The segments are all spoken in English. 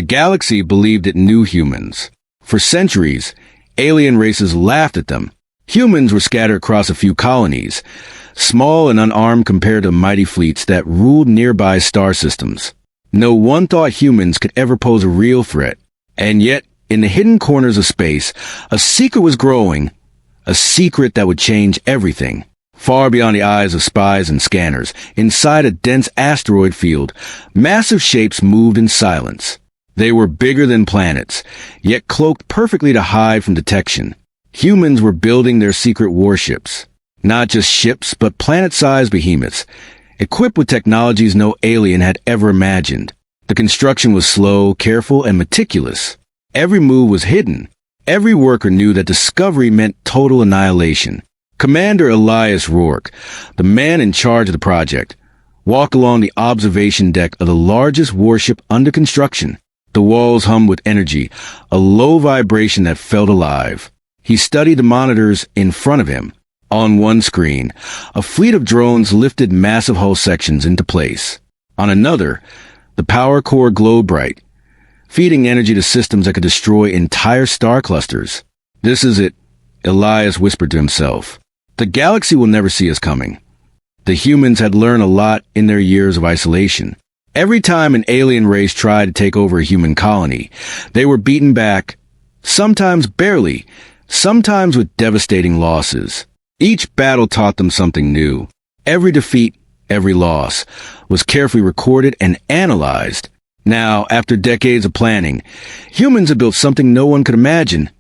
The galaxy believed it knew humans. For centuries, alien races laughed at them. Humans were scattered across a few colonies, small and unarmed compared to mighty fleets that ruled nearby star systems. No one thought humans could ever pose a real threat. And yet, in the hidden corners of space, a secret was growing, a secret that would change everything. Far beyond the eyes of spies and scanners, inside a dense asteroid field, massive shapes moved in silence. They were bigger than planets, yet cloaked perfectly to hide from detection. Humans were building their secret warships. Not just ships, but planet-sized behemoths, equipped with technologies no alien had ever imagined. The construction was slow, careful, and meticulous. Every move was hidden. Every worker knew that discovery meant total annihilation. Commander Elias Rourke, the man in charge of the project, walked along the observation deck of the largest warship under construction. The walls hummed with energy, a low vibration that felt alive. He studied the monitors in front of him. On one screen, a fleet of drones lifted massive hull sections into place. On another, the power core glowed bright, feeding energy to systems that could destroy entire star clusters. "This is it," Elias whispered to himself. "The galaxy will never see us coming." The humans had learned a lot in their years of isolation. Every time an alien race tried to take over a human colony, they were beaten back, sometimes barely, sometimes with devastating losses. Each battle taught them something new. Every defeat, every loss, was carefully recorded and analyzed. Now, after decades of planning, humans have built something no one could imagine.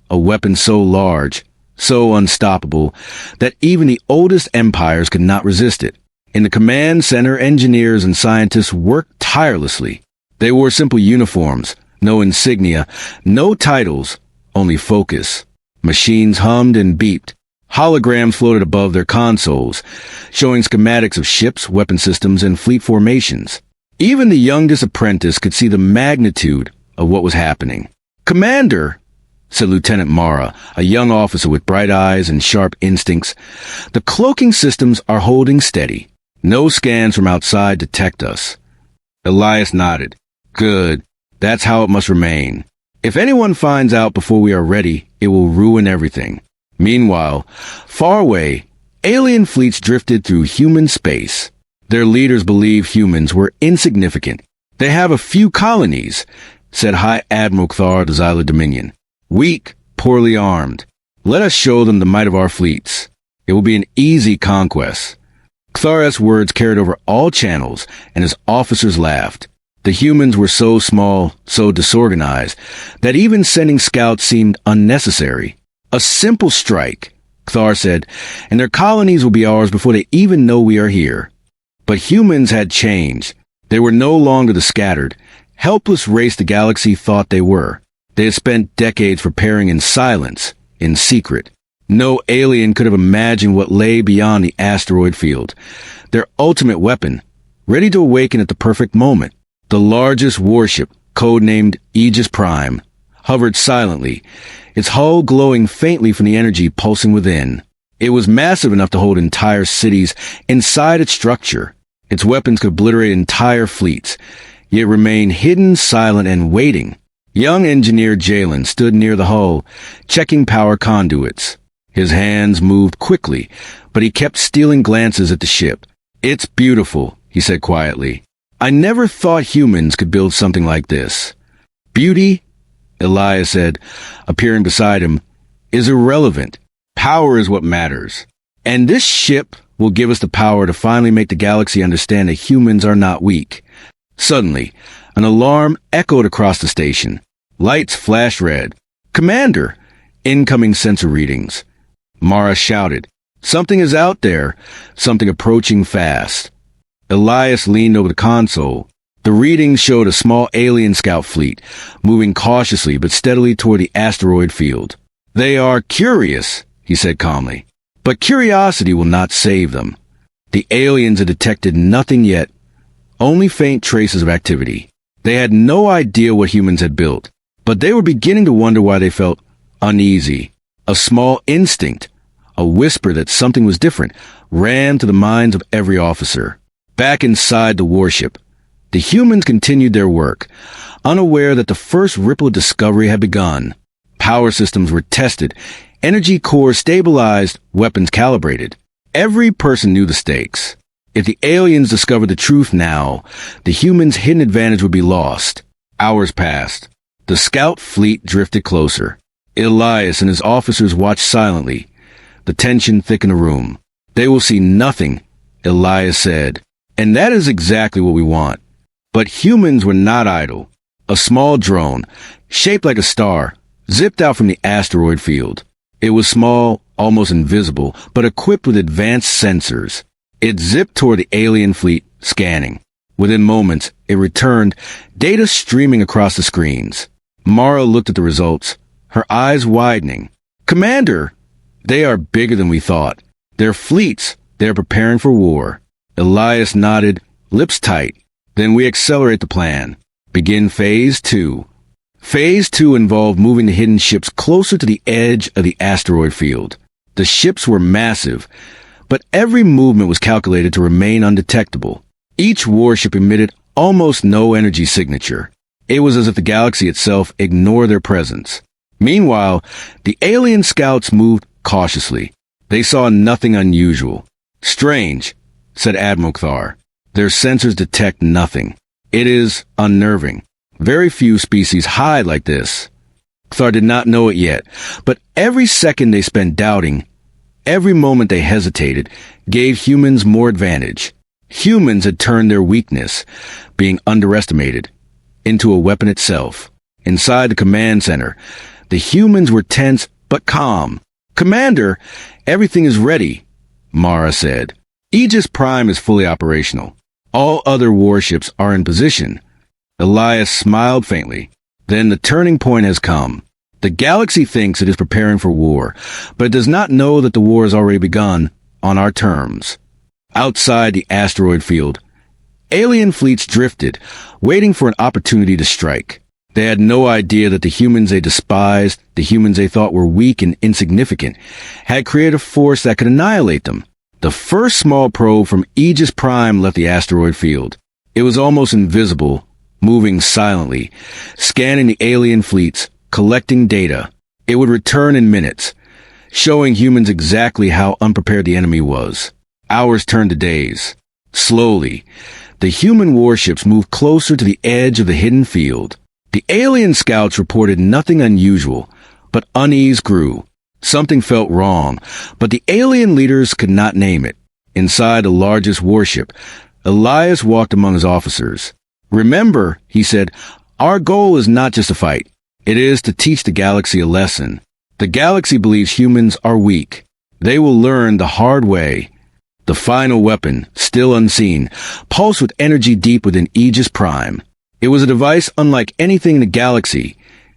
A weapon so large, so unstoppable, that even the oldest empires could not resist it. In the command center, engineers and scientists worked tirelessly. They wore simple uniforms, no insignia, no titles, only focus. Machines hummed and beeped. Holograms floated above their consoles, showing schematics of ships, weapon systems, and fleet formations. Even the youngest apprentice could see the magnitude of what was happening. "Commander," said Lieutenant Mara, a young officer with bright eyes and sharp instincts, "the cloaking systems are holding steady. No scans from outside detect us." Elias nodded. "Good. That's how it must remain. If anyone finds out before we are ready, it will ruin everything." Meanwhile, far away, alien fleets drifted through human space. Their leaders believed humans were insignificant. "They have a few colonies," said High Admiral Cthar of the Xylar Dominion. "Weak, poorly armed. Let us show them the might of our fleets. It will be an easy conquest." Cthar's words carried over all channels, and his officers laughed. The humans were so small, so disorganized, that even sending scouts seemed unnecessary. "A simple strike," Cthar said, "and their colonies will be ours before they even know we are here." But humans had changed. They were no longer the scattered, helpless race the galaxy thought they were. They had spent decades preparing in silence, in secret. No alien could have imagined what lay beyond the asteroid field. Their ultimate weapon, ready to awaken at the perfect moment. The largest warship, codenamed Aegis Prime, hovered silently, its hull glowing faintly from the energy pulsing within. It was massive enough to hold entire cities inside its structure. Its weapons could obliterate entire fleets, yet remain hidden, silent, and waiting. Young engineer Jalen stood near the hull, checking power conduits. His hands moved quickly, but he kept stealing glances at the ship. "It's beautiful," he said quietly. "I never thought humans could build something like this." "Beauty," Elias said, appearing beside him, "is irrelevant. Power is what matters. And this ship will give us the power to finally make the galaxy understand that humans are not weak." Suddenly, an alarm echoed across the station. Lights flashed red. "Commander!" Incoming sensor readings. Mara shouted. "Something is out there, something approaching fast." Elias leaned over the console. The readings showed a small alien scout fleet, moving cautiously but steadily toward the asteroid field. "They are curious," he said calmly. "But curiosity will not save them." The aliens had detected nothing yet, only faint traces of activity. They had no idea what humans had built, but they were beginning to wonder why they felt uneasy. A small instinct, a whisper that something was different, ran to the minds of every officer. Back inside the warship, The humans continued their work, unaware that the first ripple of discovery had begun. Power systems were tested, energy cores stabilized, weapons calibrated. Every person knew the stakes. If the aliens discovered the truth now, the humans' hidden advantage would be lost. Hours passed. The scout fleet drifted closer. Elias and his officers watched silently. The tension thickened the room. "They will see nothing," Elias said. "And that is exactly what we want." But humans were not idle. A small drone, shaped like a star, zipped out from the asteroid field. It was small, almost invisible, but equipped with advanced sensors. It zipped toward the alien fleet, scanning. Within moments, it returned, data streaming across the screens. Mara looked at the results, her eyes widening. "Commander, they are bigger than we thought. They're fleets. They're preparing for war." Elias nodded, lips tight. "Then we accelerate the plan. Begin Phase 2. Phase 2 involved moving the hidden ships closer to the edge of the asteroid field. The ships were massive, but every movement was calculated to remain undetectable. Each warship emitted almost no energy signature. It was as if the galaxy itself ignored their presence. Meanwhile, the alien scouts moved cautiously. They saw nothing unusual. "Strange," said Admiral Thar. "Their sensors detect nothing. It is unnerving. Very few species hide like this." Thar did not know it yet, but every second they spent doubting, every moment they hesitated, gave humans more advantage. Humans had turned their weakness, being underestimated, into a weapon itself. Inside the command center, the humans were tense but calm. "Commander, everything is ready," Mara said. "Aegis Prime is fully operational. All other warships are in position." Elias smiled faintly. "Then the turning point has come. The galaxy thinks it is preparing for war, but it does not know that the war has already begun on our terms." Outside the asteroid field, alien fleets drifted, waiting for an opportunity to strike. They had no idea that the humans they despised, the humans they thought were weak and insignificant, had created a force that could annihilate them. The first small probe from Aegis Prime left the asteroid field. It was almost invisible, moving silently, scanning the alien fleets, collecting data. It would return in minutes, showing humans exactly how unprepared the enemy was. Hours turned to days. Slowly, the human warships moved closer to the edge of the hidden field. The alien scouts reported nothing unusual, but unease grew. Something felt wrong, but the alien leaders could not name it. Inside the largest warship, Elias walked among his officers. "Remember," he said, "our goal is not just to fight. It is to teach the galaxy a lesson. The galaxy believes humans are weak. They will learn the hard way." The final weapon, still unseen, pulsed with energy deep within Aegis Prime. It was a device unlike anything in the galaxy,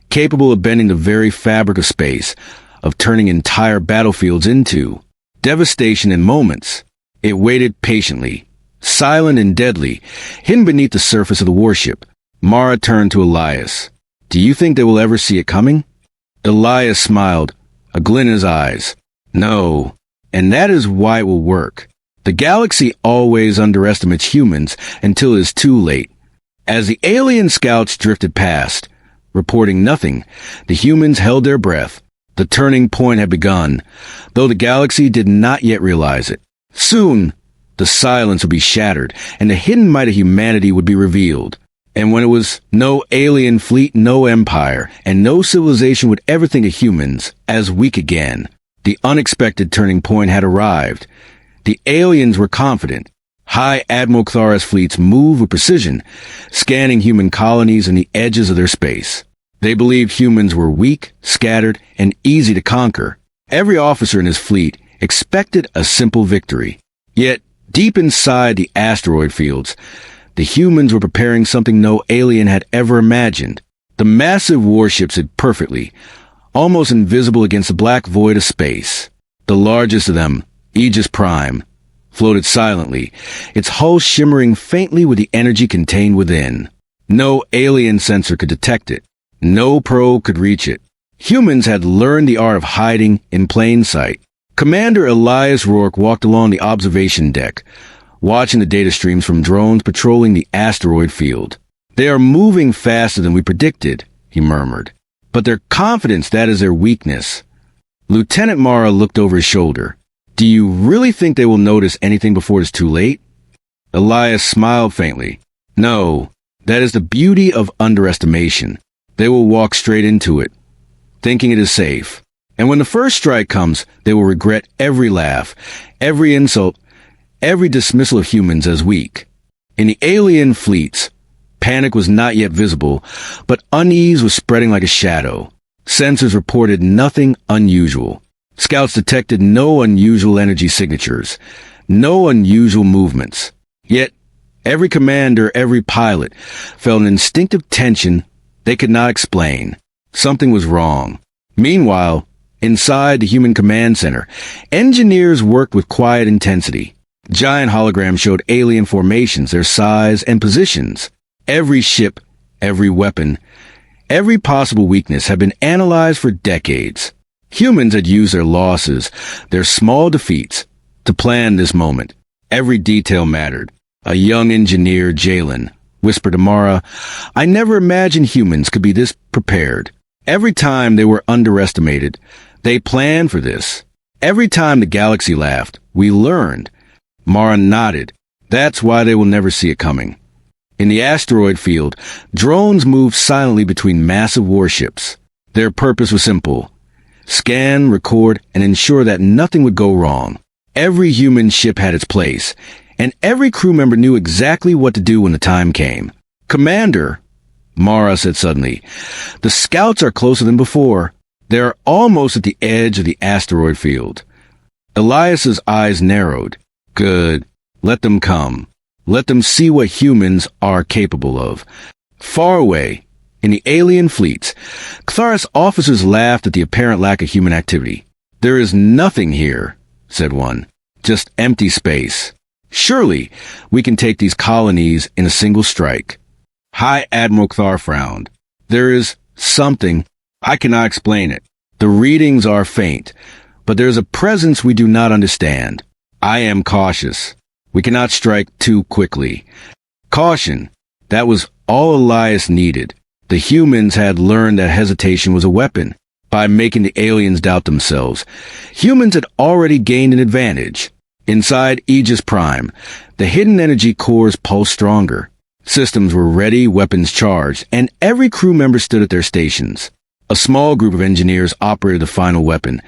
capable of bending the very fabric of space, of turning entire battlefields into devastation in moments. It waited patiently, silent and deadly, hidden beneath the surface of the warship. Mara turned to Elias. "Do you think they will ever see it coming?" Elias smiled, a glint in his eyes. "No, and that is why it will work. The galaxy always underestimates humans until it is too late." As the alien scouts drifted past, reporting nothing, the humans held their breath. The turning point had begun, though the galaxy did not yet realize it. Soon, the silence would be shattered, and the hidden might of humanity would be revealed. And when it was no alien fleet, no empire, and no civilization would ever think of humans as weak again, the unexpected turning point had arrived. The aliens were confident. High Admiral Thara's fleets moved with precision, scanning human colonies and the edges of their space. They believed humans were weak, scattered, and easy to conquer. Every officer in his fleet expected a simple victory. Yet, deep inside the asteroid fields, the humans were preparing something no alien had ever imagined. The massive warships hid perfectly, almost invisible against the black void of space. The largest of them, Aegis Prime, floated silently, its hull shimmering faintly with the energy contained within. No alien sensor could detect it. No probe could reach it. Humans had learned the art of hiding in plain sight. Commander Elias Rourke walked along the observation deck, watching the data streams from drones patrolling the asteroid field. "They are moving faster than we predicted," he murmured. "But their confidence, that is their weakness." Lieutenant Mara looked over his shoulder. "Do you really think they will notice anything before it's too late?" Elias smiled faintly. "No, that is the beauty of underestimation. They will walk straight into it, thinking it is safe. And when the first strike comes, they will regret every laugh, every insult, every dismissal of humans as weak." In the alien fleets, panic was not yet visible, but unease was spreading like a shadow. Sensors reported nothing unusual. Scouts detected no unusual energy signatures, no unusual movements. Yet, every commander, every pilot, felt an instinctive tension they could not explain. Something was wrong. Meanwhile, inside the human command center, engineers worked with quiet intensity. Giant holograms showed alien formations, their size and positions. Every ship, every weapon, every possible weakness had been analyzed for decades. Humans had used their losses, their small defeats, to plan this moment. Every detail mattered. A young engineer, Jalen, whispered to Mara, "I never imagined humans could be this prepared." Every time they were underestimated, they planned for this. Every time the galaxy laughed, we learned. Mara nodded. That's why they will never see it coming. In the asteroid field, drones moved silently between massive warships. Their purpose was simple: scan, record, and ensure that nothing would go wrong. Every human ship had its place, and every crew member knew exactly what to do when the time came. "Commander," Mara said suddenly, "the scouts are closer than before. They are almost at the edge of the asteroid field." Elias's eyes narrowed. "Good. Let them come. Let them see what humans are capable of." Far away, in the alien fleets, Ctharis officers laughed at the apparent lack of human activity. "There is nothing here," said one. "Just empty space. Surely we can take these colonies in a single strike." High Admiral Cthar frowned. "There is something. I cannot explain it. The readings are faint, but there is a presence we do not understand. I am cautious. We cannot strike too quickly." Caution. That was all Elias needed. The humans had learned that hesitation was a weapon. By making the aliens doubt themselves, humans had already gained an advantage. Inside Aegis Prime, the hidden energy cores pulsed stronger. Systems were ready, weapons charged, and every crew member stood at their stations. A small group of engineers operated the final weapon,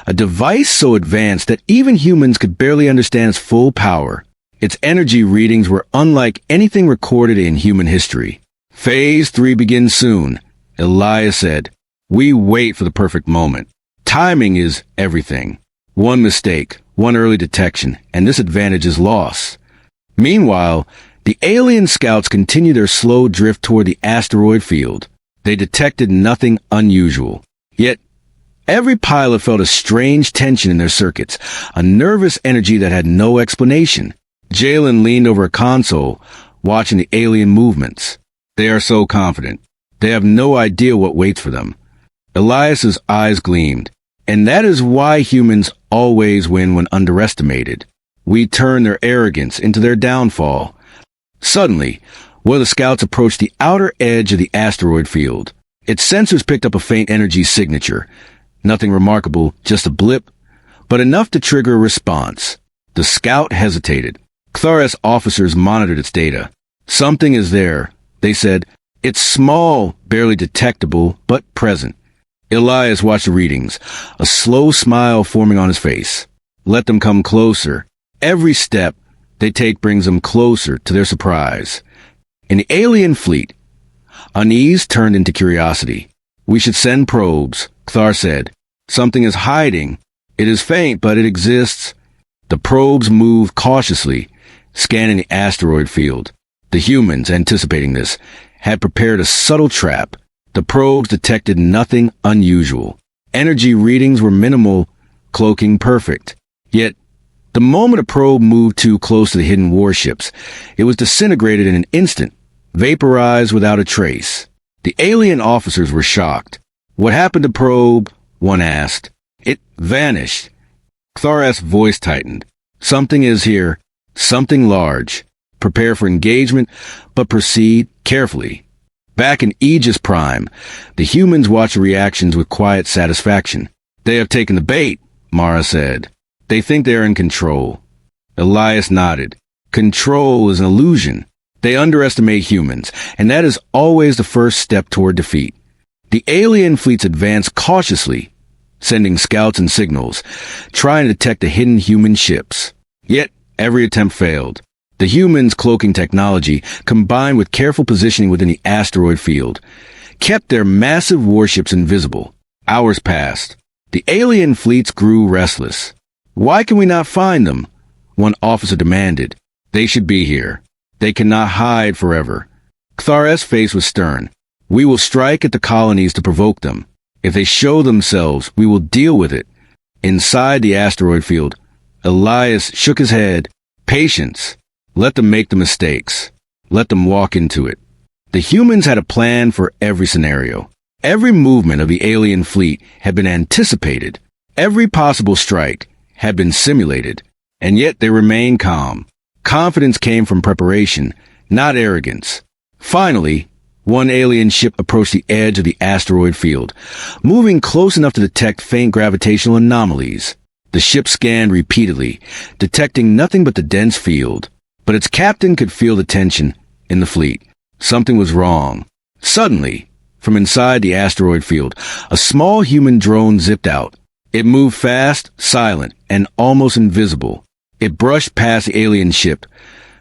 a device so advanced that even humans could barely understand its full power. Its energy readings were unlike anything recorded in human history. "Phase 3 begins soon," Elias said. "We wait for the perfect moment. Timing is everything. One mistake, one early detection, and this advantage is lost." Meanwhile, the alien scouts continued their slow drift toward the asteroid field. They detected nothing unusual. Yet, every pilot felt a strange tension in their circuits, a nervous energy that had no explanation. Jalen leaned over a console, watching the alien movements. They are so confident. They have no idea what waits for them. Elias's eyes gleamed. And that is why humans always win when underestimated. We turn their arrogance into their downfall. Suddenly, one of the scouts approached the outer edge of the asteroid field. Its sensors picked up a faint energy signature. Nothing remarkable, just a blip, but enough to trigger a response. The scout hesitated. Ctharis officers monitored its data. "Something is there," they said. "It's small, barely detectable, but present." Elias watched the readings, a slow smile forming on his face. Let them come closer. Every step they take brings them closer to their surprise. In the alien fleet, unease turned into curiosity. "We should send probes," Cthar said. "Something is hiding. It is faint, but it exists." The probes moved cautiously, scanning the asteroid field. The humans, anticipating this, had prepared a subtle trap. The probes detected nothing unusual. Energy readings were minimal, cloaking perfect. Yet, the moment a probe moved too close to the hidden warships, it was disintegrated in an instant, vaporized without a trace. The alien officers were shocked. "What happened to probe?" one asked. "It vanished." Cthar's voice tightened. "Something is here. Something large. Prepare for engagement, but proceed carefully. Back in Aegis Prime, the humans watched the reactions with quiet satisfaction. They have taken the bait, Mara said. They think they are in control. Elias nodded. Control is an illusion. They underestimate humans, and that is always the first step toward defeat. The alien fleets advanced cautiously, sending scouts and signals, trying to detect the hidden human ships. Yet, every attempt failed. The humans' cloaking technology, combined with careful positioning within the asteroid field, kept their massive warships invisible. Hours passed. The alien fleets grew restless. Why can we not find them? One officer demanded. They should be here. They cannot hide forever. Kthares' face was stern. We will strike at the colonies to provoke them. If they show themselves, we will deal with it. Inside the asteroid field, Elias shook his head. Patience. Let them make the mistakes. Let them walk into it. The humans had a plan for every scenario. Every movement of the alien fleet had been anticipated. Every possible strike had been simulated. And yet they remained calm. Confidence came from preparation, not arrogance. Finally, one alien ship approached the edge of the asteroid field, moving close enough to detect faint gravitational anomalies. The ship scanned repeatedly, detecting nothing but the dense field. But its captain could feel the tension in the fleet. Something was wrong. Suddenly, from inside the asteroid field, a small human drone zipped out. It moved fast, silent, and almost invisible. It brushed past the alien ship,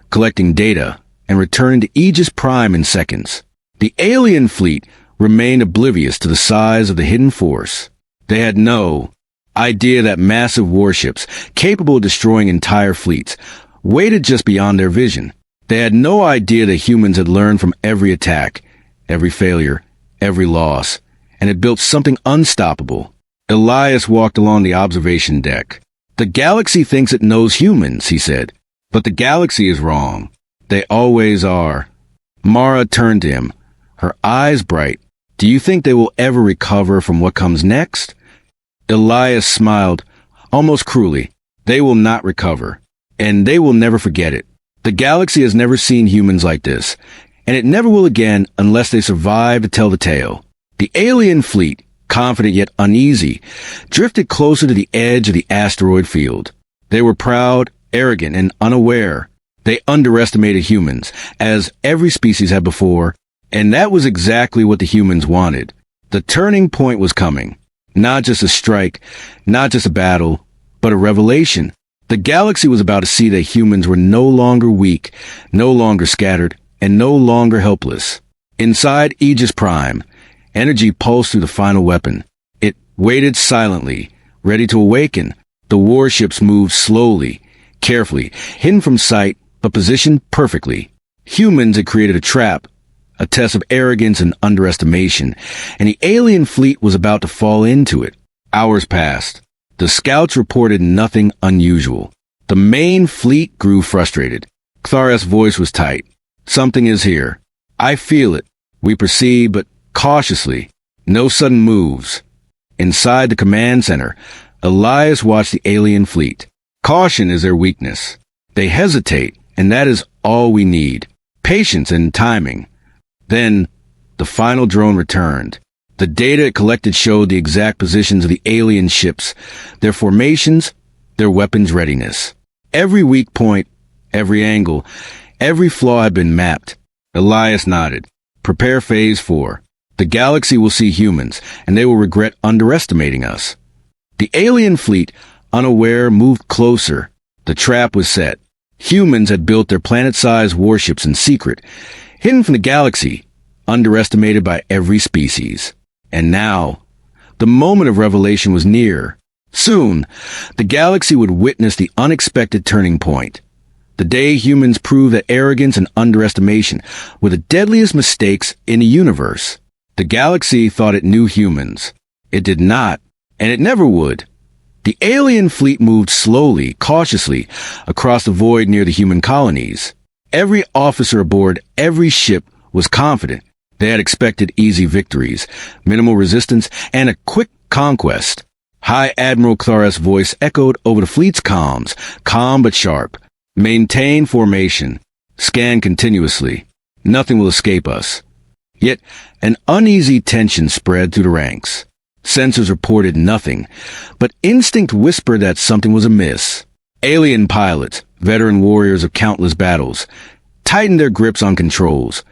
collecting data, and returned to Aegis Prime in seconds. The alien fleet remained oblivious to the size of the hidden force. They had no idea that massive warships, capable of destroying entire fleets, waited just beyond their vision. They had no idea that humans had learned from every attack, every failure, every loss, and had built something unstoppable. Elias walked along the observation deck. The galaxy thinks it knows humans, he said. But the galaxy is wrong. They always are. Mara turned to him, her eyes bright. Do you think they will ever recover from what comes next? Elias smiled, almost cruelly. They will not recover, and they will never forget it. The galaxy has never seen humans like this, and it never will again unless they survive to tell the tale. The alien fleet, confident yet uneasy, drifted closer to the edge of the asteroid field. They were proud, arrogant, and unaware. They underestimated humans, as every species had before, and that was exactly what the humans wanted. The turning point was coming. Not just a strike, not just a battle, but a revelation. The galaxy was about to see that humans were no longer weak, no longer scattered, and no longer helpless. Inside Aegis Prime, energy pulsed through the final weapon. It waited silently, ready to awaken. The warships moved slowly, carefully, hidden from sight, but positioned perfectly. Humans had created a trap, a test of arrogance and underestimation, and the alien fleet was about to fall into it. Hours passed. The scouts reported nothing unusual. The main fleet grew frustrated. Kthares' voice was tight. Something is here. I feel it. We proceed, but cautiously. No sudden moves. Inside the command center, Elias watched the alien fleet. Caution is their weakness. They hesitate, and that is all we need. Patience and timing. Then, the final drone returned. The data it collected showed the exact positions of the alien ships, their formations, their weapons readiness. Every weak point, every angle, every flaw had been mapped. Elias nodded. Prepare Phase 4. The galaxy will see humans, and they will regret underestimating us. The alien fleet, unaware, moved closer. The trap was set. Humans had built their planet-sized warships in secret, hidden from the galaxy, underestimated by every species. And now, the moment of revelation was near. Soon, the galaxy would witness the unexpected turning point. The day humans proved that arrogance and underestimation were the deadliest mistakes in the universe. The galaxy thought it knew humans. It did not, and it never would. The alien fleet moved slowly, cautiously, across the void near the human colonies. Every officer aboard every ship was confident. They had expected easy victories, minimal resistance, and a quick conquest. High Admiral Kthares' voice echoed over the fleet's comms, calm but sharp. Maintain formation. Scan continuously. Nothing will escape us. Yet, an uneasy tension spread through the ranks. Sensors reported nothing, but instinct whispered that something was amiss. Alien pilots, veteran warriors of countless battles, tightened their grips on controls,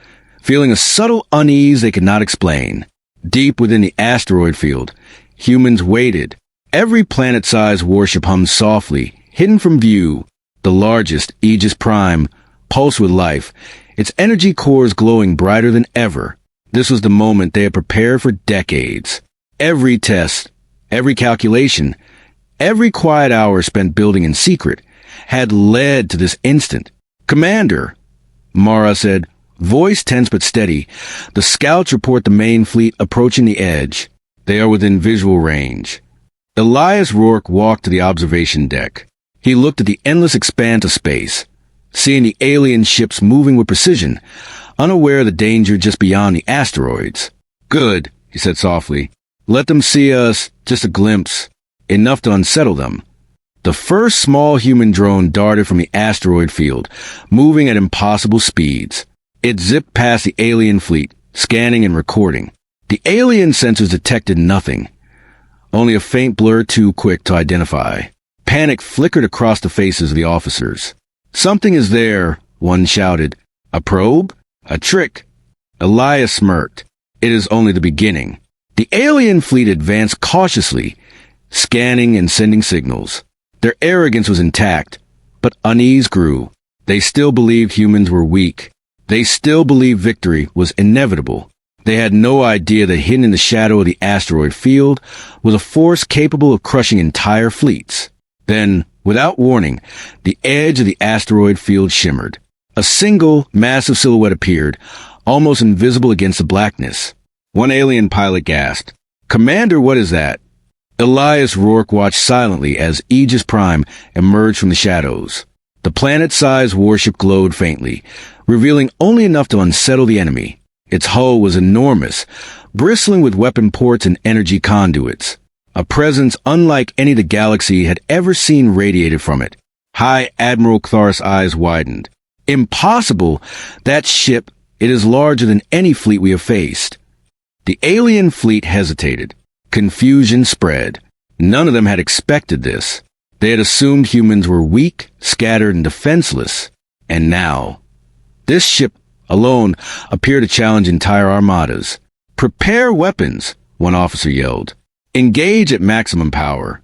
feeling a subtle unease they could not explain. Deep within the asteroid field, humans waited. Every planet-sized warship hummed softly, hidden from view. The largest, Aegis Prime, pulsed with life, its energy cores glowing brighter than ever. This was the moment they had prepared for decades. Every test, every calculation, every quiet hour spent building in secret had led to this instant. "Commander," Mara said, voice tense but steady. "The scouts report the main fleet approaching the edge. They are within visual range." Elias Rourke walked to the observation deck. He looked at the endless expanse of space, seeing the alien ships moving with precision, unaware of the danger just beyond the asteroids. "Good," he said softly. "Let them see us, just a glimpse, enough to unsettle them." The first small human drone darted from the asteroid field, moving at impossible speeds. It zipped past the alien fleet, scanning and recording. The alien sensors detected nothing, only a faint blur too quick to identify. Panic flickered across the faces of the officers. "Something is there," one shouted. "A probe? A trick?" Elias smirked. "It is only the beginning." The alien fleet advanced cautiously, scanning and sending signals. Their arrogance was intact, but unease grew. They still believed humans were weak. They still believed victory was inevitable. They had no idea that hidden in the shadow of the asteroid field was a force capable of crushing entire fleets. Then, without warning, the edge of the asteroid field shimmered. A single, massive silhouette appeared, almost invisible against the blackness. One alien pilot gasped, "Commander, what is that?" Elias Rourke watched silently as Aegis Prime emerged from the shadows. The planet-sized warship glowed faintly, revealing only enough to unsettle the enemy. Its hull was enormous, bristling with weapon ports and energy conduits. A presence unlike any the galaxy had ever seen radiated from it. High Admiral Clark's eyes widened. "Impossible! That ship, it is larger than any fleet we have faced." The alien fleet hesitated. Confusion spread. None of them had expected this. They had assumed humans were weak, scattered, and defenseless. And now, this ship alone appeared to challenge entire armadas. "Prepare weapons," one officer yelled. "Engage at maximum power."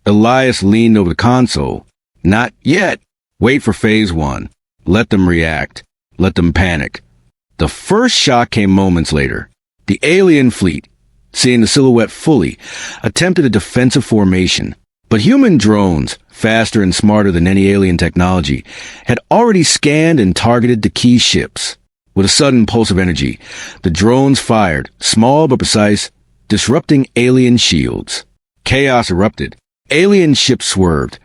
Elias leaned over the console. "Not yet. Wait for Phase 1. Let them react. Let them panic." The first shock came moments later. The alien fleet, seeing the silhouette fully, attempted a defensive formation. But human drones, faster and smarter than any alien technology, had already scanned and targeted the key ships. With a sudden pulse of energy, the drones fired, small but precise, disrupting alien shields. Chaos erupted. Alien ships swerved,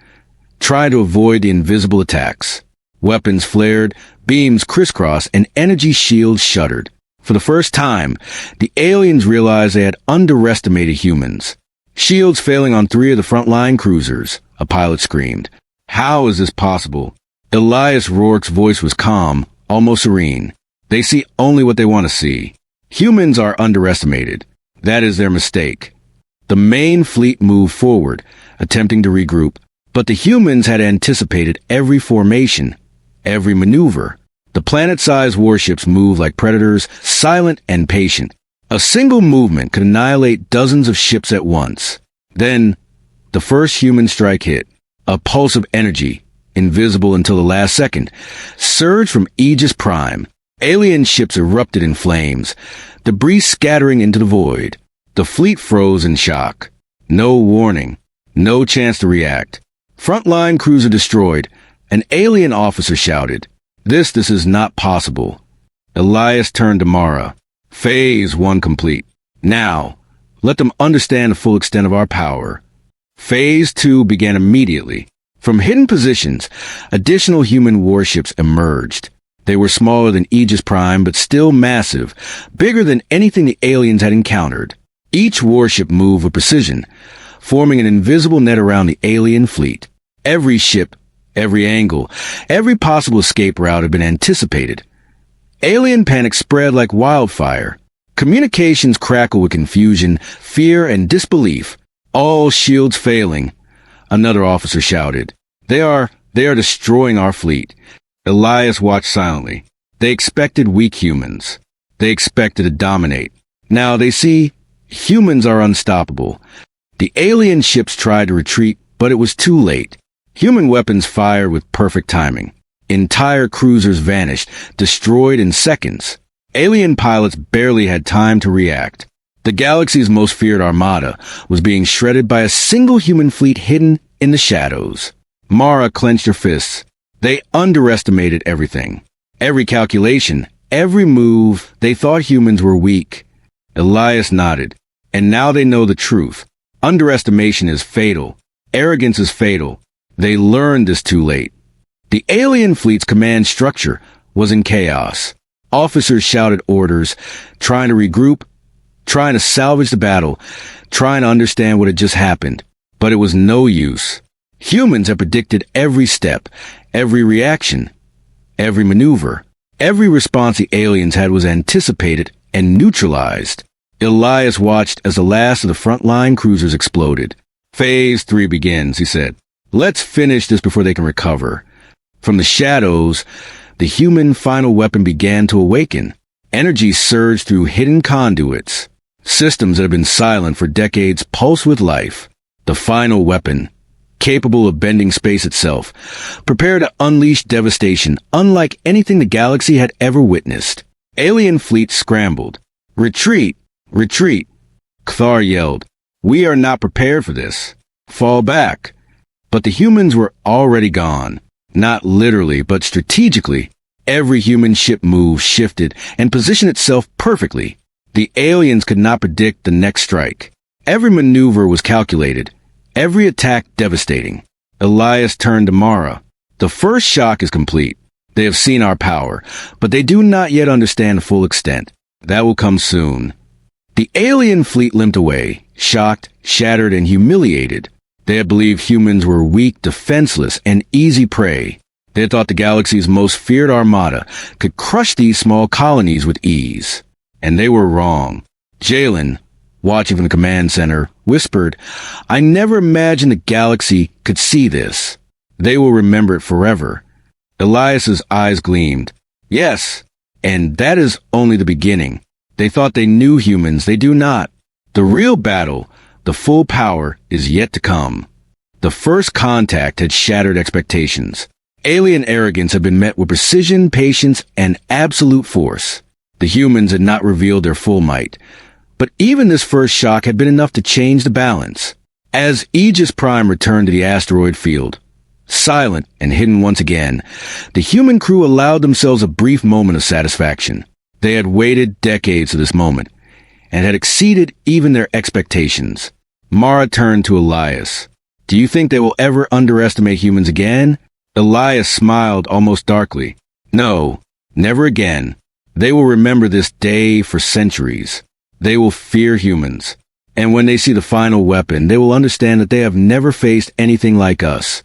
trying to avoid the invisible attacks. Weapons flared, beams crisscrossed, and energy shields shuddered. For the first time, the aliens realized they had underestimated humans. "Shields failing on 3 of the frontline cruisers," a pilot screamed. "How is this possible?" Elias Rourke's voice was calm, almost serene. "They see only what they want to see. Humans are underestimated. That is their mistake." The main fleet moved forward, attempting to regroup, but the humans had anticipated every formation, every maneuver. The planet-sized warships moved like predators, silent and patient. A single movement could annihilate dozens of ships at once. Then, the first human strike hit. A pulse of energy, invisible until the last second, surged from Aegis Prime. Alien ships erupted in flames, debris scattering into the void. The fleet froze in shock. No warning, no chance to react. Frontline cruiser destroyed. An alien officer shouted, This is not possible." Elias turned to Mara. "Phase 1 complete. Now, let them understand the full extent of our power." Phase 2 began immediately. From hidden positions, additional human warships emerged. They were smaller than Aegis Prime, but still massive, bigger than anything the aliens had encountered. Each warship moved with precision, forming an invisible net around the alien fleet. Every ship, Every angle, every possible escape route had been anticipated. Alien panic spread like wildfire. Communications crackled with confusion, fear, and disbelief. All shields failing. Another officer shouted. They are destroying our fleet. Elias watched silently. They expected weak humans. They expected to dominate. Now they see humans are unstoppable. The alien ships tried to retreat, but it was too late. Human weapons fired with perfect timing. Entire cruisers vanished, destroyed in seconds. Alien pilots barely had time to react. The galaxy's most feared armada was being shredded by a single human fleet hidden in the shadows. Mara clenched her fists. They underestimated everything. Every calculation, every move, they thought humans were weak. Elias nodded. And now they know the truth. Underestimation is fatal. Arrogance is fatal. They learned this too late. The alien fleet's command structure was in chaos. Officers shouted orders, trying to regroup, trying to salvage the battle, trying to understand what had just happened. But it was no use. Humans had predicted every step, every reaction, every maneuver. Every response the aliens had was anticipated and neutralized. Elias watched as the last of the front-line cruisers exploded. Phase 3 begins, he said. Let's finish this before they can recover. From the shadows, the human final weapon began to awaken. Energy surged through hidden conduits. Systems that had been silent for decades pulsed with life. The final weapon, capable of bending space itself, prepared to unleash devastation unlike anything the galaxy had ever witnessed. Alien fleets scrambled. Retreat! Retreat! Kthar yelled. We are not prepared for this. Fall back. But the humans were already gone. Not literally, but strategically. Every human ship moved, shifted, and positioned itself perfectly. The aliens could not predict the next strike. Every maneuver was calculated. Every attack devastating. Elias turned to Mara. The first shock is complete. They have seen our power, but they do not yet understand the full extent. That will come soon. The alien fleet limped away, shocked, shattered, and humiliated. They had believed humans were weak, defenseless, and easy prey. They had thought the galaxy's most feared armada could crush these small colonies with ease. And they were wrong. Jalen, watching from the command center, whispered, I never imagined the galaxy could see this. They will remember it forever. Elias's eyes gleamed. Yes, and that is only the beginning. They thought they knew humans. They do not. The real battle, the full power, is yet to come. The first contact had shattered expectations. Alien arrogance had been met with precision, patience, and absolute force. The humans had not revealed their full might. But even this first shock had been enough to change the balance. As Aegis Prime returned to the asteroid field, silent and hidden once again, the human crew allowed themselves a brief moment of satisfaction. They had waited decades for this moment, and had exceeded even their expectations. Mara turned to Elias. Do you think they will ever underestimate humans again? Elias smiled almost darkly. No, never again. They will remember this day for centuries. They will fear humans. And when they see the final weapon, they will understand that they have never faced anything like us.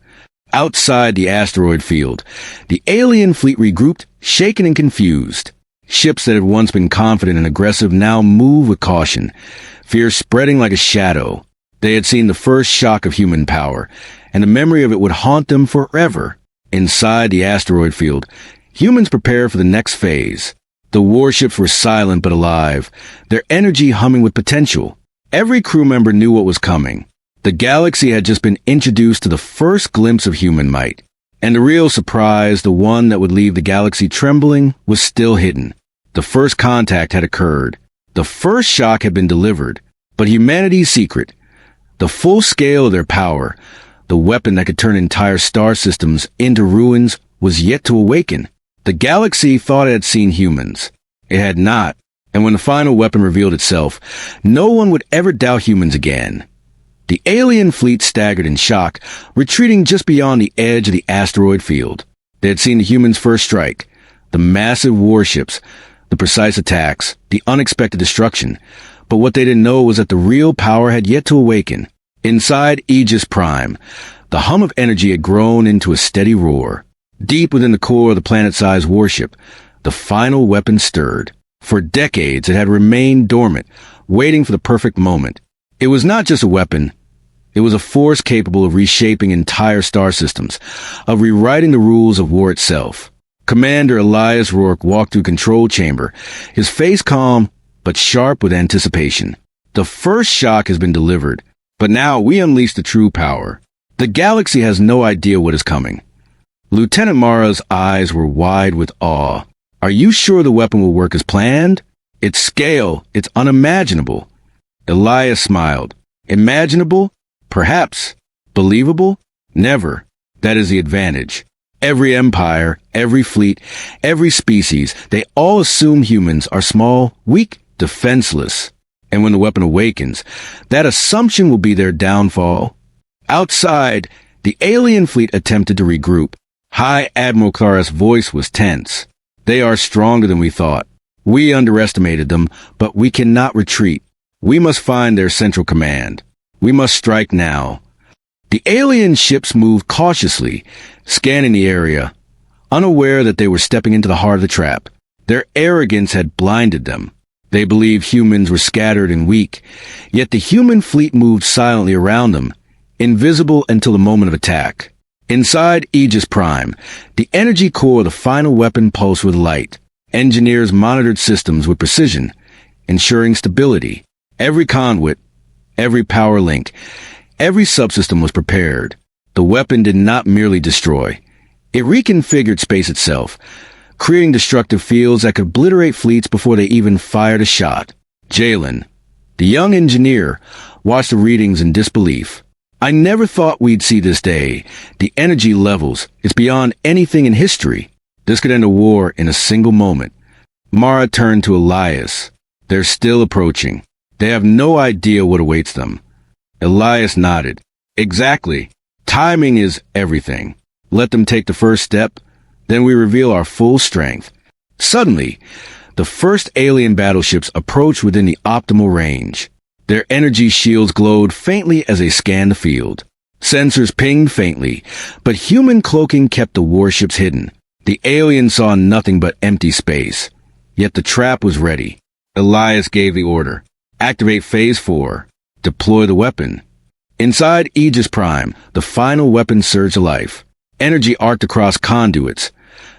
Outside the asteroid field, the alien fleet regrouped, shaken and confused. Ships that had once been confident and aggressive now moved with caution, fear spreading like a shadow. They had seen the first shock of human power, and the memory of it would haunt them forever. Inside the asteroid field, humans prepared for the next phase. The warships were silent but alive, their energy humming with potential. Every crew member knew what was coming. The galaxy had just been introduced to the first glimpse of human might. And the real surprise, the one that would leave the galaxy trembling, was still hidden. The first contact had occurred. The first shock had been delivered. But humanity's secret, the full scale of their power, the weapon that could turn entire star systems into ruins, was yet to awaken. The galaxy thought it had seen humans. It had not. And when the final weapon revealed itself, no one would ever doubt humans again. The alien fleet staggered in shock, retreating just beyond the edge of the asteroid field. They had seen the humans' first strike, the massive warships, the precise attacks, the unexpected destruction. But what they didn't know was that the real power had yet to awaken. Inside Aegis Prime, the hum of energy had grown into a steady roar. Deep within the core of the planet-sized warship, the final weapon stirred. For decades, it had remained dormant, waiting for the perfect moment. It was not just a weapon. It was a force capable of reshaping entire star systems, of rewriting the rules of war itself. Commander Elias Rourke walked through control chamber, his face calm but sharp with anticipation. The first shock has been delivered, but now we unleash the true power. The galaxy has no idea what is coming. Lieutenant Mara's eyes were wide with awe. Are you sure the weapon will work as planned? Its scale, it's unimaginable. Elias smiled. Imaginable? Perhaps. Believable? Never. That is the advantage. Every empire, every fleet, every species, they all assume humans are small, weak, defenseless. And when the weapon awakens, that assumption will be their downfall. Outside, the alien fleet attempted to regroup. High Admiral Clara's voice was tense. They are stronger than we thought. We underestimated them, but we cannot retreat. We must find their central command. We must strike now. The alien ships moved cautiously, scanning the area, unaware that they were stepping into the heart of the trap. Their arrogance had blinded them. They believed humans were scattered and weak, yet the human fleet moved silently around them, invisible until the moment of attack. Inside Aegis Prime, the energy core of the final weapon pulsed with light. Engineers monitored systems with precision, ensuring stability. Every conduit, every power link, every subsystem was prepared. The weapon did not merely destroy. It reconfigured space itself, creating destructive fields that could obliterate fleets before they even fired a shot. Jalen, the young engineer, watched the readings in disbelief. I never thought we'd see this day. The energy levels, it's beyond anything in history. This could end a war in a single moment. Mara turned to Elias. They're still approaching. They have no idea what awaits them. Elias nodded. Exactly. Timing is everything. Let them take the first step, then we reveal our full strength. Suddenly, the first alien battleships approached within the optimal range. Their energy shields glowed faintly as they scanned the field. Sensors pinged faintly, but human cloaking kept the warships hidden. The aliens saw nothing but empty space. Yet the trap was ready. Elias gave the order. Activate Phase 4. Deploy the weapon. Inside Aegis Prime, the final weapon surged to life. Energy arced across conduits,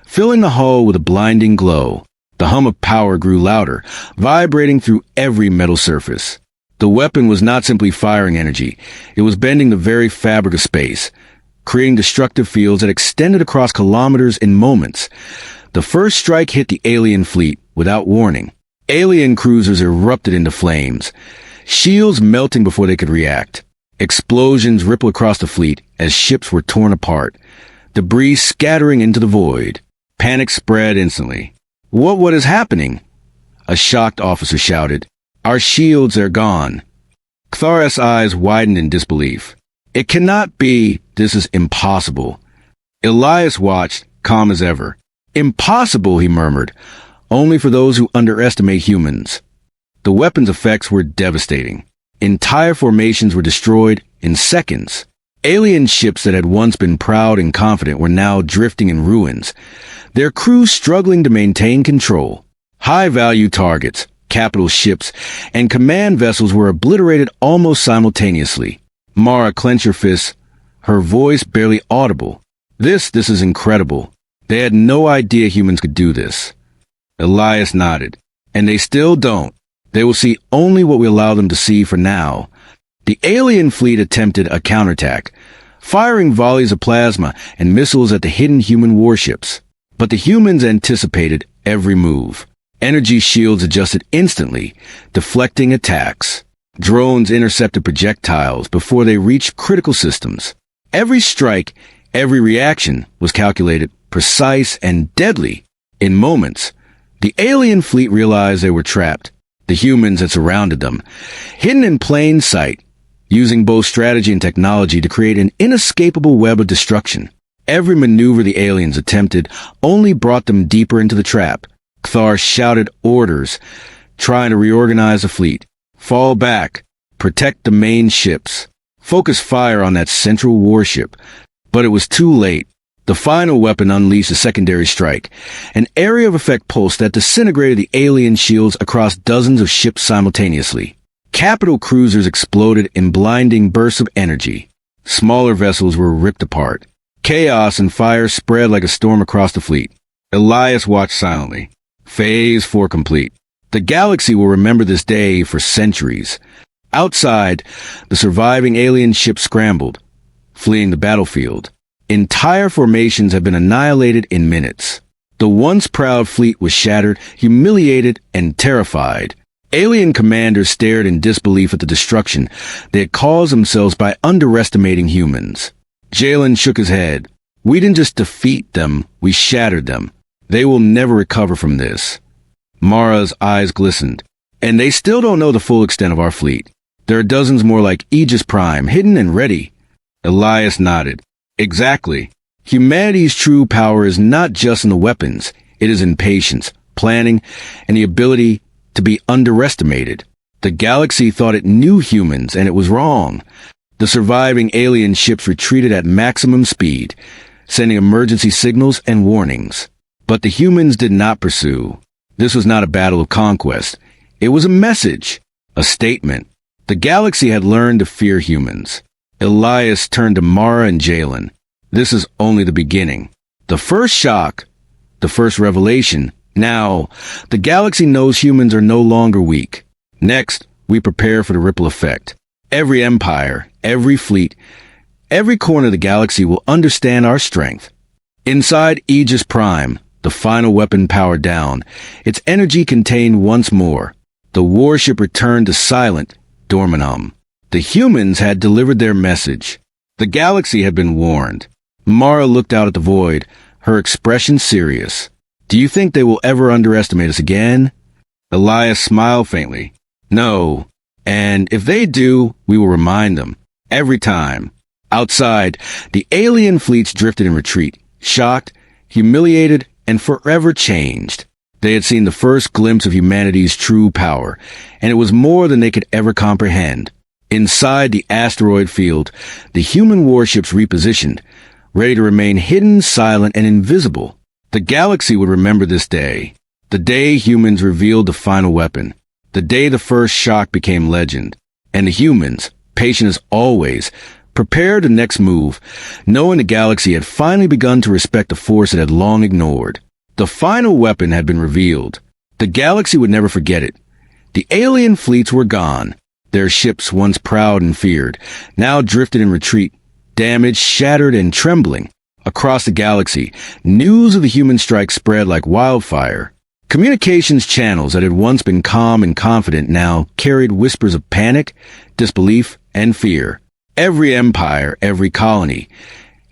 filling the hull with a blinding glow. The hum of power grew louder, vibrating through every metal surface. The weapon was not simply firing energy. It was bending the very fabric of space, creating destructive fields that extended across kilometers in moments. The first strike hit the alien fleet without warning. Alien cruisers erupted into flames, shields melting before they could react. Explosions rippled across the fleet as ships were torn apart, debris scattering into the void. Panic spread instantly. What is happening? A shocked officer shouted. Our shields are gone. Clara's eyes widened in disbelief. It cannot be. This is impossible. Elias watched, calm as ever. Impossible, he murmured. Only for those who underestimate humans. The weapon's effects were devastating. Entire formations were destroyed in seconds. Alien ships that had once been proud and confident were now drifting in ruins, their crews struggling to maintain control. High-value targets, capital ships, and command vessels were obliterated almost simultaneously. Mara clenched her fists, her voice barely audible. This is incredible. They had no idea humans could do this. Elias nodded. And they still don't. They will see only what we allow them to see for now. The alien fleet attempted a counterattack, firing volleys of plasma and missiles at the hidden human warships. But the humans anticipated every move. Energy shields adjusted instantly, deflecting attacks. Drones intercepted projectiles before they reached critical systems. Every strike, every reaction was calculated, precise, and deadly. In moments, the alien fleet realized they were trapped. The humans had surrounded them, hidden in plain sight, using both strategy and technology to create an inescapable web of destruction. Every maneuver the aliens attempted only brought them deeper into the trap. Cthar shouted orders, trying to reorganize the fleet. Fall back. Protect the main ships. focused fire on that central warship. But it was too late. The final weapon unleashed a secondary strike, an area of effect pulse that disintegrated the alien shields across dozens of ships simultaneously. Capital cruisers exploded in blinding bursts of energy. Smaller vessels were ripped apart. Chaos and fire spread like a storm across the fleet. Elias watched silently. Phase 4 complete. The galaxy will remember this day for centuries. Outside, the surviving alien ships scrambled, fleeing the battlefield. Entire formations have been annihilated in minutes. The once proud fleet was shattered, humiliated, and terrified. Alien commanders stared in disbelief at the destruction they had caused themselves by underestimating humans. Jalen shook his head. We didn't just defeat them, we shattered them. They will never recover from this. Mara's eyes glistened. And they still don't know the full extent of our fleet. There are dozens more like Aegis Prime, hidden and ready. Elias nodded. Exactly. Humanity's true power is not just in the weapons. It is in patience, planning, and the ability to be underestimated. The galaxy thought it knew humans, and it was wrong. The surviving alien ships retreated at maximum speed, sending emergency signals and warnings. But the humans did not pursue. This was not a battle of conquest. It was a message, a statement. The galaxy had learned to fear humans. Elias turned to Mara and Jalen. This is only the beginning. The first shock, the first revelation. Now, the galaxy knows humans are no longer weak. Next, we prepare for the ripple effect. Every empire, every fleet, every corner of the galaxy will understand our strength. Inside Aegis Prime, the final weapon powered down, its energy contained once more. The warship returned to silent Dorminum. The humans had delivered their message. The galaxy had been warned. Mara looked out at the void, her expression serious. Do you think they will ever underestimate us again? Elias smiled faintly. No. And if they do, we will remind them. Every time. Outside, the alien fleets drifted in retreat, shocked, humiliated, and forever changed. They had seen the first glimpse of humanity's true power, and it was more than they could ever comprehend. Inside the asteroid field, the human warships repositioned, ready to remain hidden, silent, and invisible. The galaxy would remember this day, the day humans revealed the final weapon, the day the first shock became legend, and the humans, patient as always, prepared the next move, knowing the galaxy had finally begun to respect a force it had long ignored. The final weapon had been revealed. The galaxy would never forget it. The alien fleets were gone. Their ships, once proud and feared, now drifted in retreat, damaged, shattered, and trembling. Across the galaxy, news of the human strike spread like wildfire. Communications channels that had once been calm and confident now carried whispers of panic, disbelief, and fear. Every empire, every colony,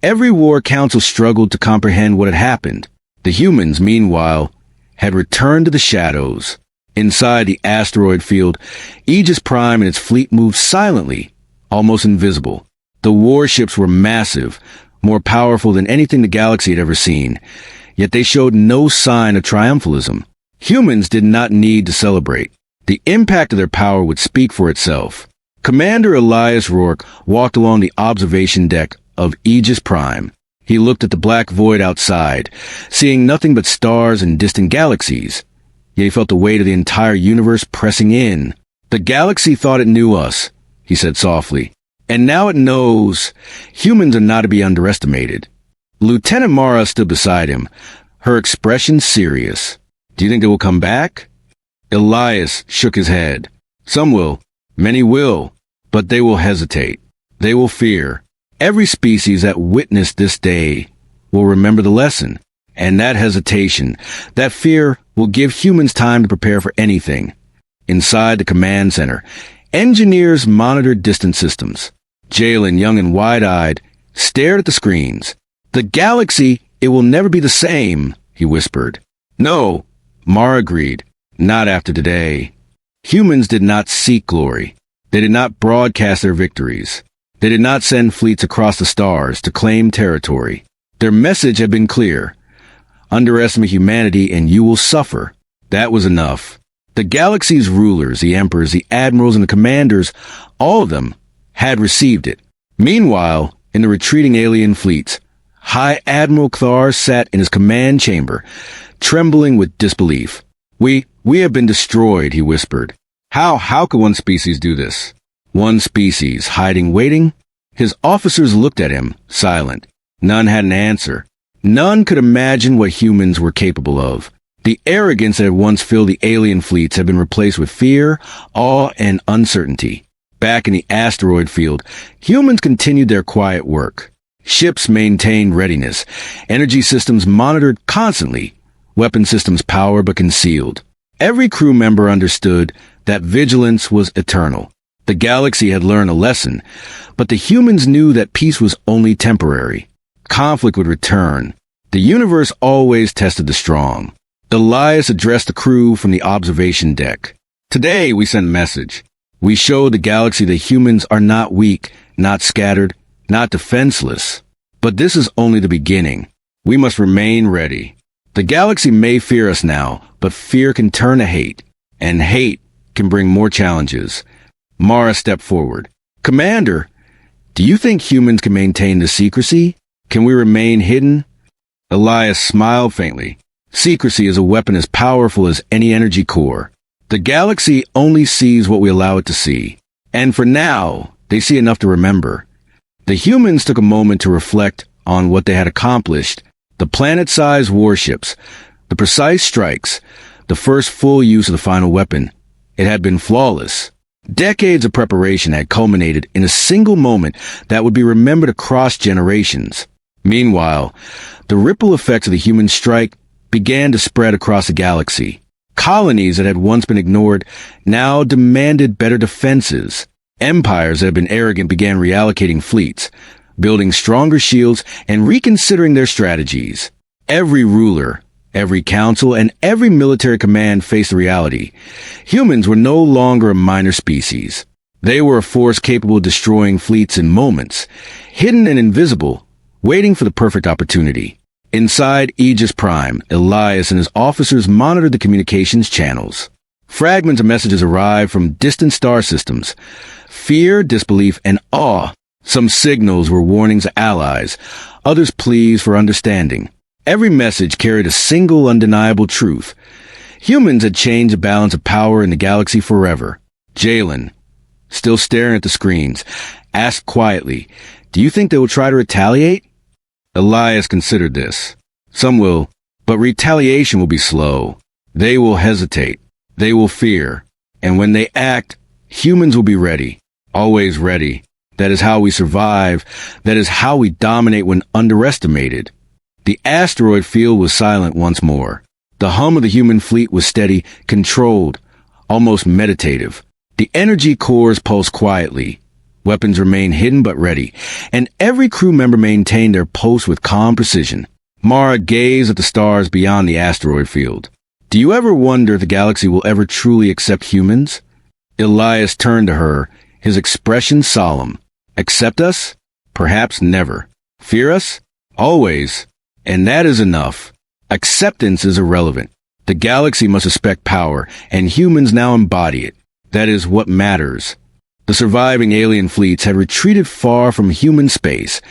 every war council struggled to comprehend what had happened. The humans, meanwhile, had returned to the shadows. Inside the asteroid field, Aegis Prime and its fleet moved silently, almost invisible. The warships were massive, more powerful than anything the galaxy had ever seen, yet they showed no sign of triumphalism. Humans did not need to celebrate. The impact of their power would speak for itself. Commander Elias Rourke walked along the observation deck of Aegis Prime. He looked at the black void outside, seeing nothing but stars and distant galaxies. Yet he felt the weight of the entire universe pressing in. The galaxy thought it knew us, he said softly. And now it knows. Humans are not to be underestimated. Lieutenant Mara stood beside him, her expression serious. Do you think they will come back? Elias shook his head. Some will. Many will. But they will hesitate. They will fear. Every species that witnessed this day will remember the lesson. And that hesitation, that fear, will give humans time to prepare for anything. Inside the command center, engineers monitored distant systems. Jalen, young and wide-eyed, stared at the screens. The galaxy, it will never be the same, he whispered. No, Mara agreed. Not after today. Humans did not seek glory. They did not broadcast their victories. They did not send fleets across the stars to claim territory. Their message had been clear. Underestimate humanity and you will suffer. That was enough. The galaxy's rulers, the emperors, the admirals, and the commanders, all of them, had received it. Meanwhile, in the retreating alien fleets, High Admiral Thar sat in his command chamber, trembling with disbelief. We have been destroyed, he whispered. How could one species do this? One species, hiding, waiting? His officers looked at him, silent. None had an answer. None could imagine what humans were capable of. The arrogance that had once filled the alien fleets had been replaced with fear, awe, and uncertainty. Back in the asteroid field, humans continued their quiet work. Ships maintained readiness, energy systems monitored constantly, weapon systems powered but concealed. Every crew member understood that vigilance was eternal. The galaxy had learned a lesson, but the humans knew that peace was only temporary. Conflict would return. The universe always tested the strong. Elias addressed the crew from the observation deck. Today we sent a message. We showed the galaxy that humans are not weak, not scattered, not defenseless. But this is only the beginning. We must remain ready. The galaxy may fear us now, but fear can turn to hate, and hate can bring more challenges. Mara stepped forward. Commander, do you think humans can maintain the secrecy? Can we remain hidden? Elias smiled faintly. Secrecy is a weapon as powerful as any energy core. The galaxy only sees what we allow it to see. And for now, they see enough to remember. The humans took a moment to reflect on what they had accomplished. The planet-sized warships, the precise strikes, the first full use of the final weapon. It had been flawless. Decades of preparation had culminated in a single moment that would be remembered across generations. Meanwhile, the ripple effects of the human strike began to spread across the galaxy. Colonies that had once been ignored now demanded better defenses. Empires that had been arrogant began reallocating fleets, building stronger shields and reconsidering their strategies. Every ruler, every council, and every military command faced the reality. Humans were no longer a minor species. They were a force capable of destroying fleets in moments, hidden and invisible, waiting for the perfect opportunity. Inside Aegis Prime, Elias and his officers monitored the communications channels. Fragments of messages arrived from distant star systems. Fear, disbelief, and awe. Some signals were warnings to allies, others pleas for understanding. Every message carried a single undeniable truth. Humans had changed the balance of power in the galaxy forever. Jalen, still staring at the screens, asked quietly, "Do you think they will try to retaliate?" Elias considered this. Some will, but retaliation will be slow. They will hesitate. They will fear. And when they act, humans will be ready. Always ready. That is how we survive. That is how we dominate when underestimated. The asteroid field was silent once more. The hum of the human fleet was steady, controlled, almost meditative. The energy cores pulsed quietly. Weapons remained hidden but ready, and every crew member maintained their post with calm precision. Mara gazed at the stars beyond the asteroid field. Do you ever wonder if the galaxy will ever truly accept humans? Elias turned to her, his expression solemn. Accept us? Perhaps never. Fear us? Always. And that is enough. Acceptance is irrelevant. The galaxy must respect power, and humans now embody it. That is what matters. The surviving alien fleets had retreated far from human space,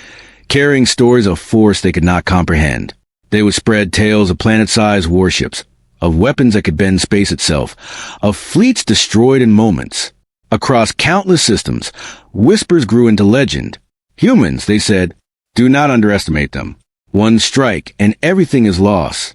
carrying stories of force they could not comprehend. They would spread tales of planet-sized warships, of weapons that could bend space itself, of fleets destroyed in moments. Across countless systems, whispers grew into legend. Humans, they said, do not underestimate them. One strike, and everything is lost.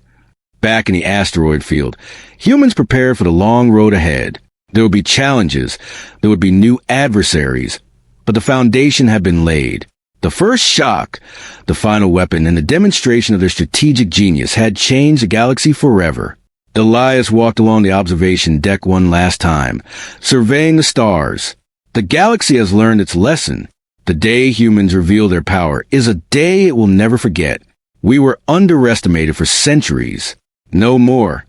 Back in the asteroid field, humans prepared for the long road ahead. There would be challenges, there would be new adversaries, but the foundation had been laid. The first shock, the final weapon, and the demonstration of their strategic genius had changed the galaxy forever. Elias walked along the observation deck one last time, surveying the stars. The galaxy has learned its lesson. The day humans reveal their power is a day it will never forget. We were underestimated for centuries. No more.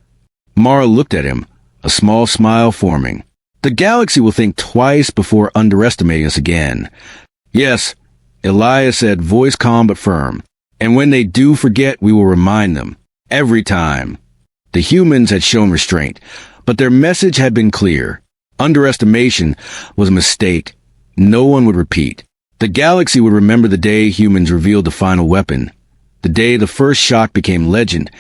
Mara looked at him, a small smile forming. The galaxy will think twice before underestimating us again. Yes, Elias said, voice calm but firm. And when they do forget, we will remind them. Every time. The humans had shown restraint, but their message had been clear. Underestimation was a mistake, no one would repeat. The galaxy would remember the day humans revealed the final weapon, the day the first shock became legend,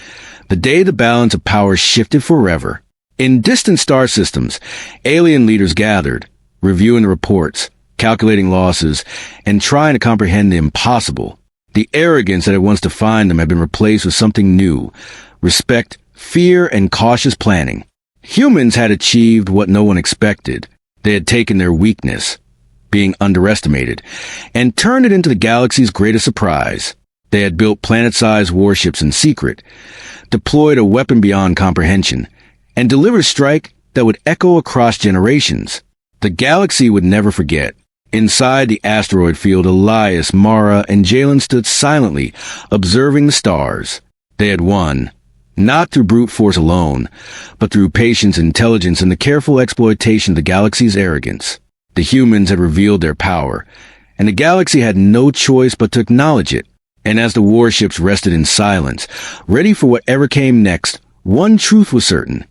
the day the balance of power shifted forever. In distant star systems, alien leaders gathered, reviewing the reports, calculating losses, and trying to comprehend the impossible. The arrogance that had once defined them had been replaced with something new: respect, fear, and cautious planning. Humans had achieved what no one expected. They had taken their weakness, being underestimated, and turned it into the galaxy's greatest surprise. They had built planet-sized warships in secret, deployed a weapon beyond comprehension, and delivered a strike that would echo across generations. The galaxy would never forget. Inside the asteroid field, Elias, Mara, and Jalen stood silently, observing the stars. They had won, not through brute force alone, but through patience, intelligence, and the careful exploitation of the galaxy's arrogance. The humans had revealed their power, and the galaxy had no choice but to acknowledge it. And as the warships rested in silence, ready for whatever came next, one truth was certain: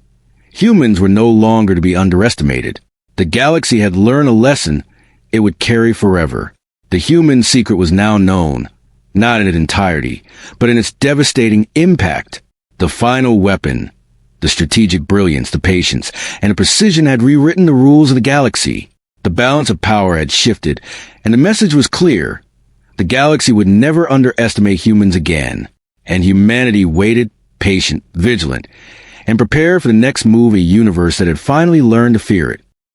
humans were no longer to be underestimated. The galaxy had learned a lesson it would carry forever. The human secret was now known, not in its entirety, but in its devastating impact. The final weapon, the strategic brilliance, the patience, and the precision had rewritten the rules of the galaxy. The balance of power had shifted, and the message was clear: the galaxy would never underestimate humans again. And humanity waited, patient, vigilant, and prepared for the next move of a universe that had finally learned to fear it.